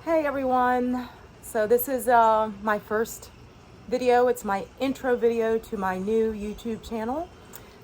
Hey everyone, so this is my first video. It's my intro video to my new YouTube channel.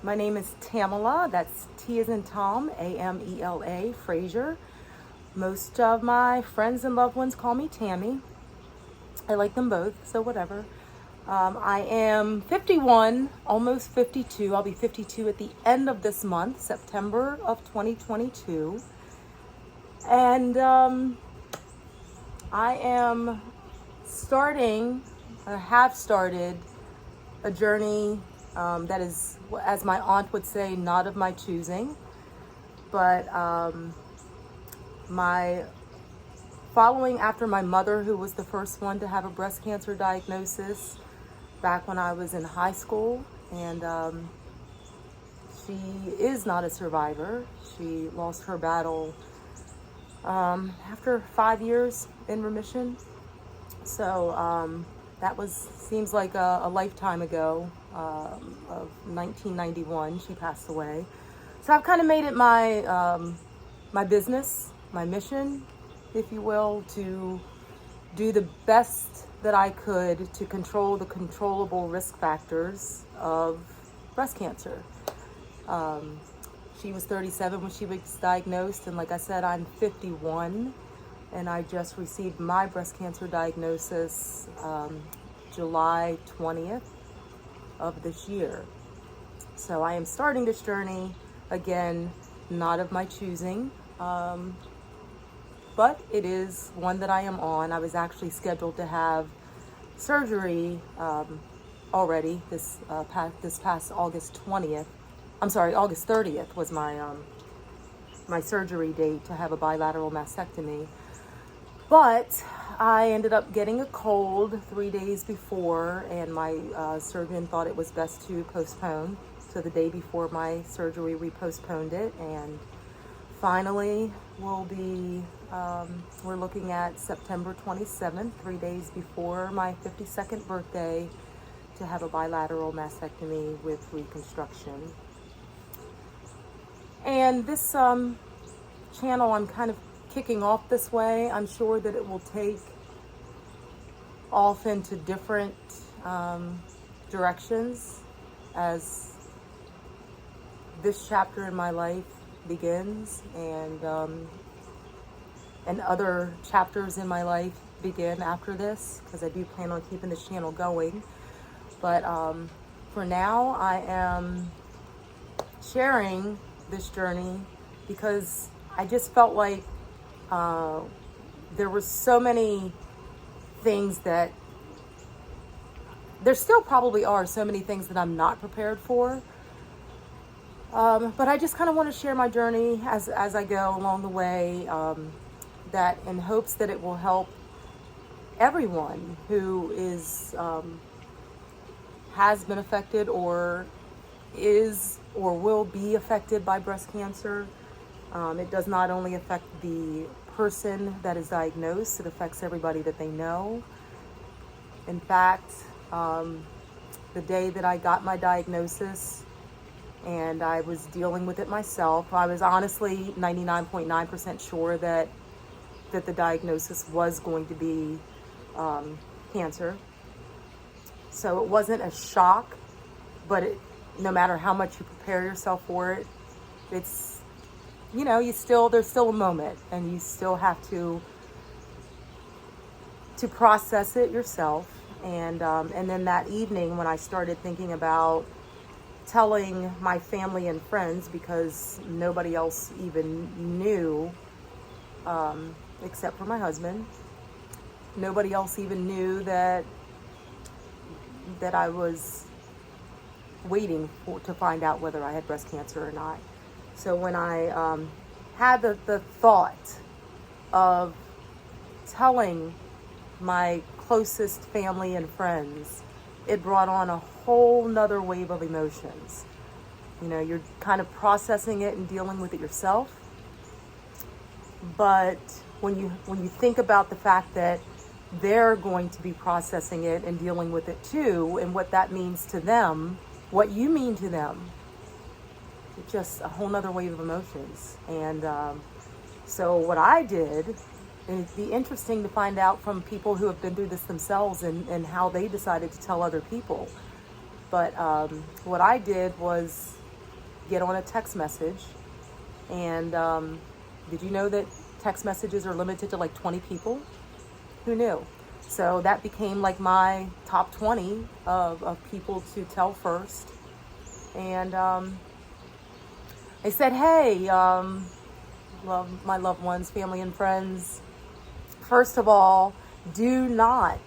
My name is Tamela, that's T as in Tom, Amela, Frazier. Most of my friends and loved ones call me Tammy. I like them both, so whatever. I am 51, almost 52. I'll be 52 at the end of this month, September of 2022. And I am have started a journey that is, as my aunt would say, not of my choosing, but my following after my mother, who was the first one to have a breast cancer diagnosis back when I was in high school, and she is not a survivor. She lost her battle after 5 years in remission. So that seems like a lifetime ago, of 1991, she passed away. So I've kind of made it my business, my mission, if you will, to do the best that I could to control the controllable risk factors of breast cancer. She was 37 when she was diagnosed, and like I said, I'm 51, and I just received my breast cancer diagnosis July 20th of this year. So I am starting this journey, again, not of my choosing, but it is one that I am on. I was actually scheduled to have surgery already this past August 20th. I'm sorry, August 30th was my surgery date to have a bilateral mastectomy. But I ended up getting a cold 3 days before, and my surgeon thought it was best to postpone. So the day before my surgery, we postponed it, and finally we're looking at September 27th, 3 days before my 52nd birthday, to have a bilateral mastectomy with reconstruction. And this channel, I'm kind of kicking off this way. I'm sure that it will take off into different directions as this chapter in my life begins, and other chapters in my life begin after this, because I do plan on keeping this channel going. But for now, I am sharing this journey because I just felt like there were so many things that there still probably are so many things that I'm not prepared for. But I just kind of want to share my journey as I go along the way, that in hopes that it will help everyone who has been affected or is or will be affected by breast cancer. It does not only affect the person that is diagnosed, it affects everybody that they know. In fact, the day that I got my diagnosis and I was dealing with it myself, I was honestly 99.9% sure that the diagnosis was going to be cancer. So it wasn't a shock, but no matter how much you prepare yourself for it, it's, there's still a moment, and you still have to process it yourself. And then that evening, when I started thinking about telling my family and friends, because nobody else even knew, except for my husband, nobody else even knew that I was waiting to find out whether I had breast cancer or not. So when I had the thought of telling my closest family and friends, it brought on a whole nother wave of emotions. You're kind of processing it and dealing with it yourself. But when you think about the fact that they're going to be processing it and dealing with it too, and what that means to them, what you mean to them, it's just a whole nother wave of emotions. And so what I did And it'd be interesting to find out from people who have been through this themselves and how they decided to tell other people. But what I did was get on a text message. And did you know that text messages are limited to like 20 people? Who knew? So that became like my top 20 of people to tell first. And I said, hey, love my loved ones, family and friends. First of all, do not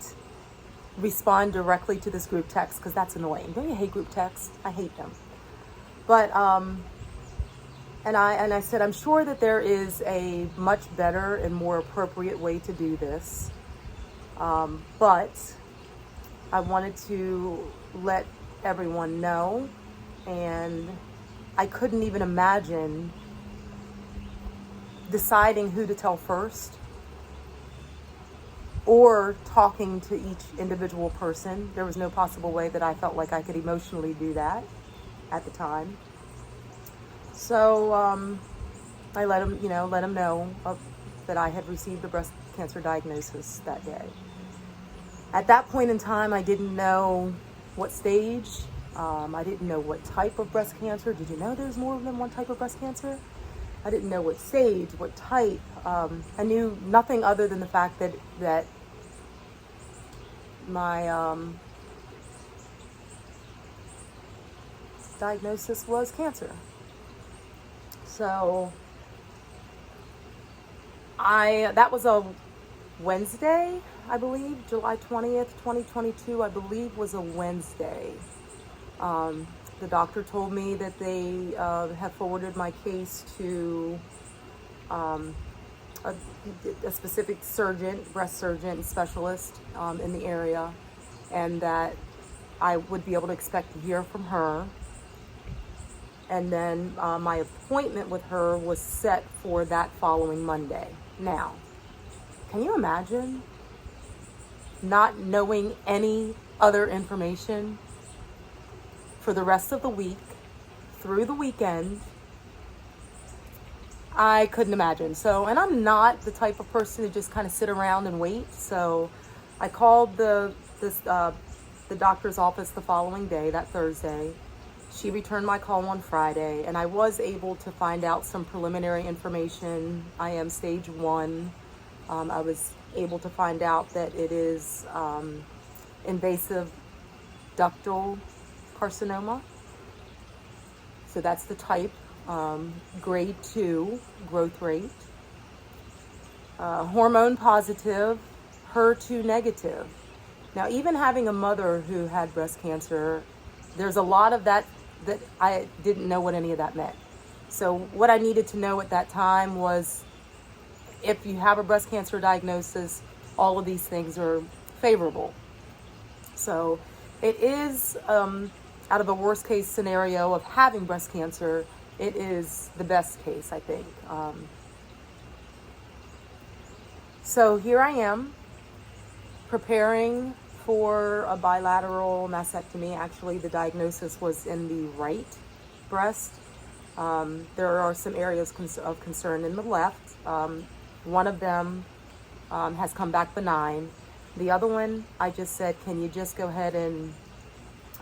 respond directly to this group text because that's annoying. Don't you hate group texts? I hate them. But and I said, I'm sure that there is a much better and more appropriate way to do this. But I wanted to let everyone know, and I couldn't even imagine deciding who to tell first or talking to each individual person. There was no possible way that I felt like I could emotionally do that at the time. So I let him know that I had received a breast cancer diagnosis that day. At that point in time, I didn't know what stage. I didn't know what type of breast cancer. Did you know there's more than one type of breast cancer? I didn't know what stage, what type. I knew nothing other than the fact that my diagnosis was cancer. So that was a Wednesday, I believe, July 20th, 2022, I believe was a Wednesday. The doctor told me that they have forwarded my case to a specific surgeon, breast surgeon specialist in the area, and that I would be able to expect to hear from her. And then my appointment with her was set for that following Monday. Now, can you imagine not knowing any other information for the rest of the week, through the weekend? I couldn't imagine. So, and I'm not the type of person to just kind of sit around and wait. So I called the doctor's office the following day, that Thursday. She returned my call on Friday, and I was able to find out some preliminary information. I am stage 1. I was able to find out that it is invasive ductal carcinoma. So that's the type, grade 2 growth rate, hormone positive, HER2 negative. Now, even having a mother who had breast cancer, there's a lot of that I didn't know what any of that meant. So what I needed to know at that time was, if you have a breast cancer diagnosis, all of these things are favorable. So it is, out of a worst case scenario of having breast cancer, it is the best case, I think. So here I am, preparing for a bilateral mastectomy. Actually, the diagnosis was in the right breast. There are some areas of concern in the left. One of them has come back benign. The other one, I just said, can you just go ahead and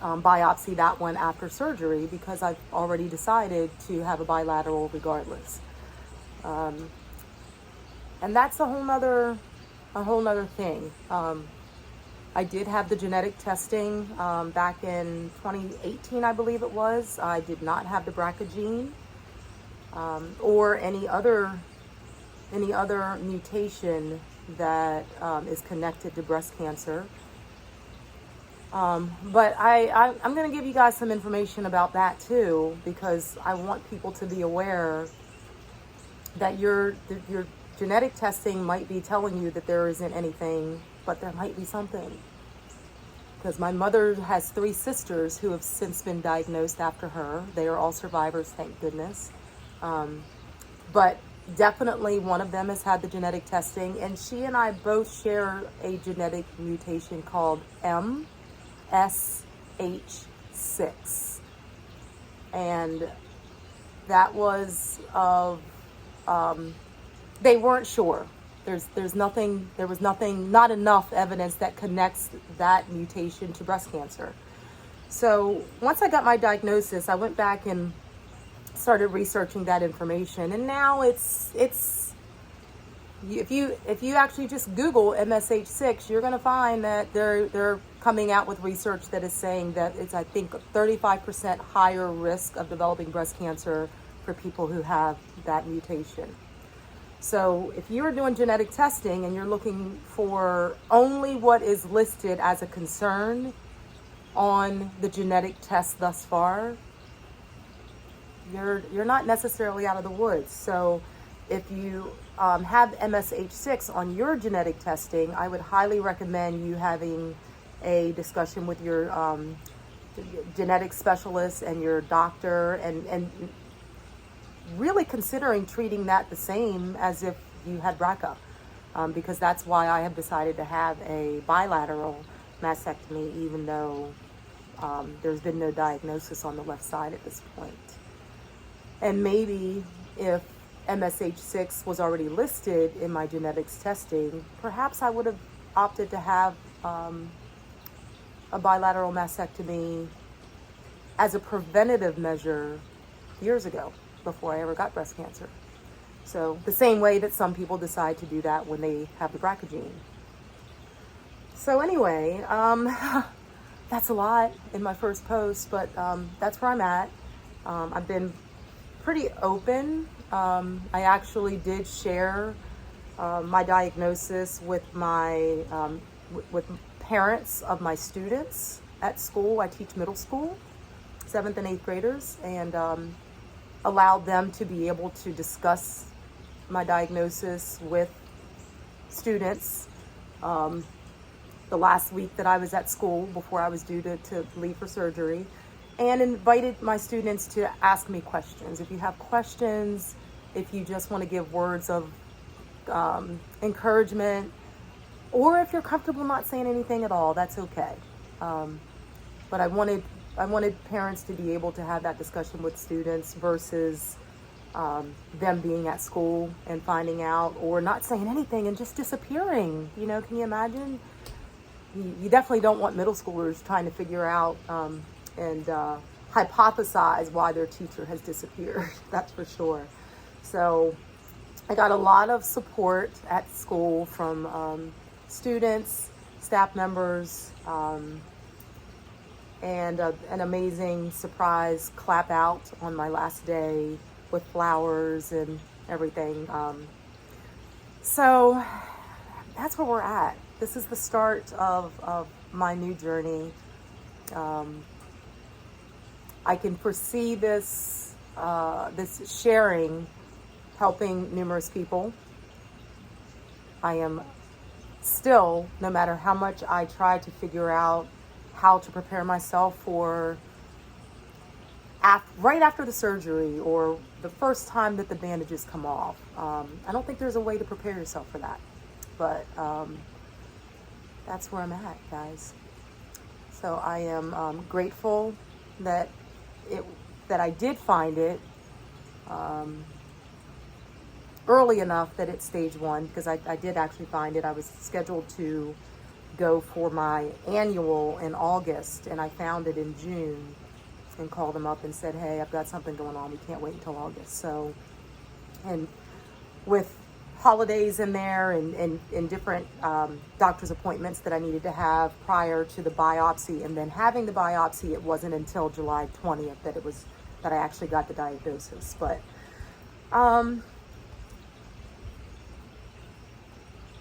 biopsy that one after surgery, because I've already decided to have a bilateral regardless. And that's a whole nother thing. I did have the genetic testing back in 2018, I believe it was. I did not have the BRCA gene or any other mutation that is connected to breast cancer. But I'm going to give you guys some information about that too, because I want people to be aware that your genetic testing might be telling you that there isn't anything, but there might be something. Because my mother has 3 sisters who have since been diagnosed after her. They are all survivors, thank goodness. But definitely one of them has had the genetic testing, and she and I both share a genetic mutation called MSH6. And that was of, they weren't sure. There was nothing, not enough evidence that connects that mutation to breast cancer. So once I got my diagnosis, I went back and started researching that information, and now it's if you actually just Google MSH6, you're going to find that they're coming out with research that is saying that it's, I think, 35% higher risk of developing breast cancer for people who have that mutation. So if you're doing genetic testing and you're looking for only what is listed as a concern on the genetic test thus far, you're not necessarily out of the woods. So if you have MSH6 on your genetic testing, I would highly recommend you having a discussion with your genetic specialist and your doctor, and really considering treating that the same as if you had BRCA, because that's why I have decided to have a bilateral mastectomy, even though there's been no diagnosis on the left side at this point. And maybe if MSH6 was already listed in my genetics testing, perhaps I would have opted to have a bilateral mastectomy as a preventative measure years ago, before I ever got breast cancer. So the same way that some people decide to do that when they have the BRCA gene. So anyway, that's a lot in my first post, but that's where I'm at. I've been pretty open. I actually did share my diagnosis with my with parents of my students at school. I teach middle school, 7th and 8th graders, and allowed them to be able to discuss my diagnosis with students the last week that I was at school before I was due to leave for surgery, and invited my students to ask me questions. If you have questions, if you just want to give words of encouragement, or if you're comfortable not saying anything at all, that's okay. But I wanted parents to be able to have that discussion with students versus them being at school and finding out, or not saying anything and just disappearing. You know, can you imagine? You definitely don't want middle schoolers trying to figure out and hypothesize why their teacher has disappeared. That's for sure. So I got a lot of support at school from students, staff members, and an amazing surprise clap out on my last day with flowers and everything. So that's where we're at. This is the start of my new journey. I can foresee this sharing helping numerous people. I am still, no matter how much I try to figure out how to prepare myself for right after the surgery or the first time that the bandages come off. I don't think there's a way to prepare yourself for that, but that's where I'm at, guys. So I am grateful that I did find it early enough that it's stage 1, because I did actually find it. I was scheduled to go for my annual in August, and I found it in June and called them up and said, hey, I've got something going on. We can't wait until August. So, and with holidays in there and different doctor's appointments that I needed to have prior to the biopsy, and then having the biopsy, it wasn't until July 20th that I actually got the diagnosis. But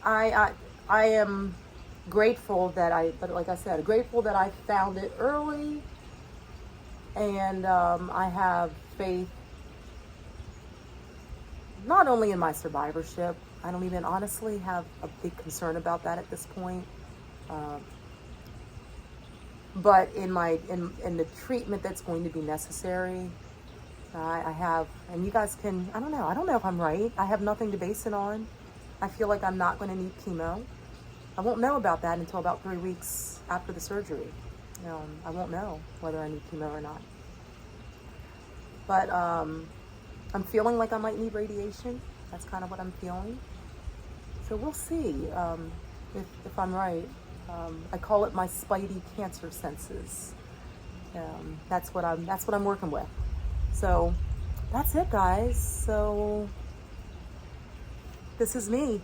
I am grateful but like I said, grateful that I found it early, and I have faith not only in my survivorship. I don't even honestly have a big concern about that at this point, but in the treatment that's going to be necessary. I have, and you guys can, I don't know if I'm right. I have nothing to base it on. I feel like I'm not going to need chemo. I won't know about that until about 3 weeks after the surgery. I won't know whether I need chemo or not. But I'm feeling like I might need radiation. That's kind of what I'm feeling. So we'll see if I'm right. I call it my spidey cancer senses. That's what I'm working with. So that's it, guys. So this is me.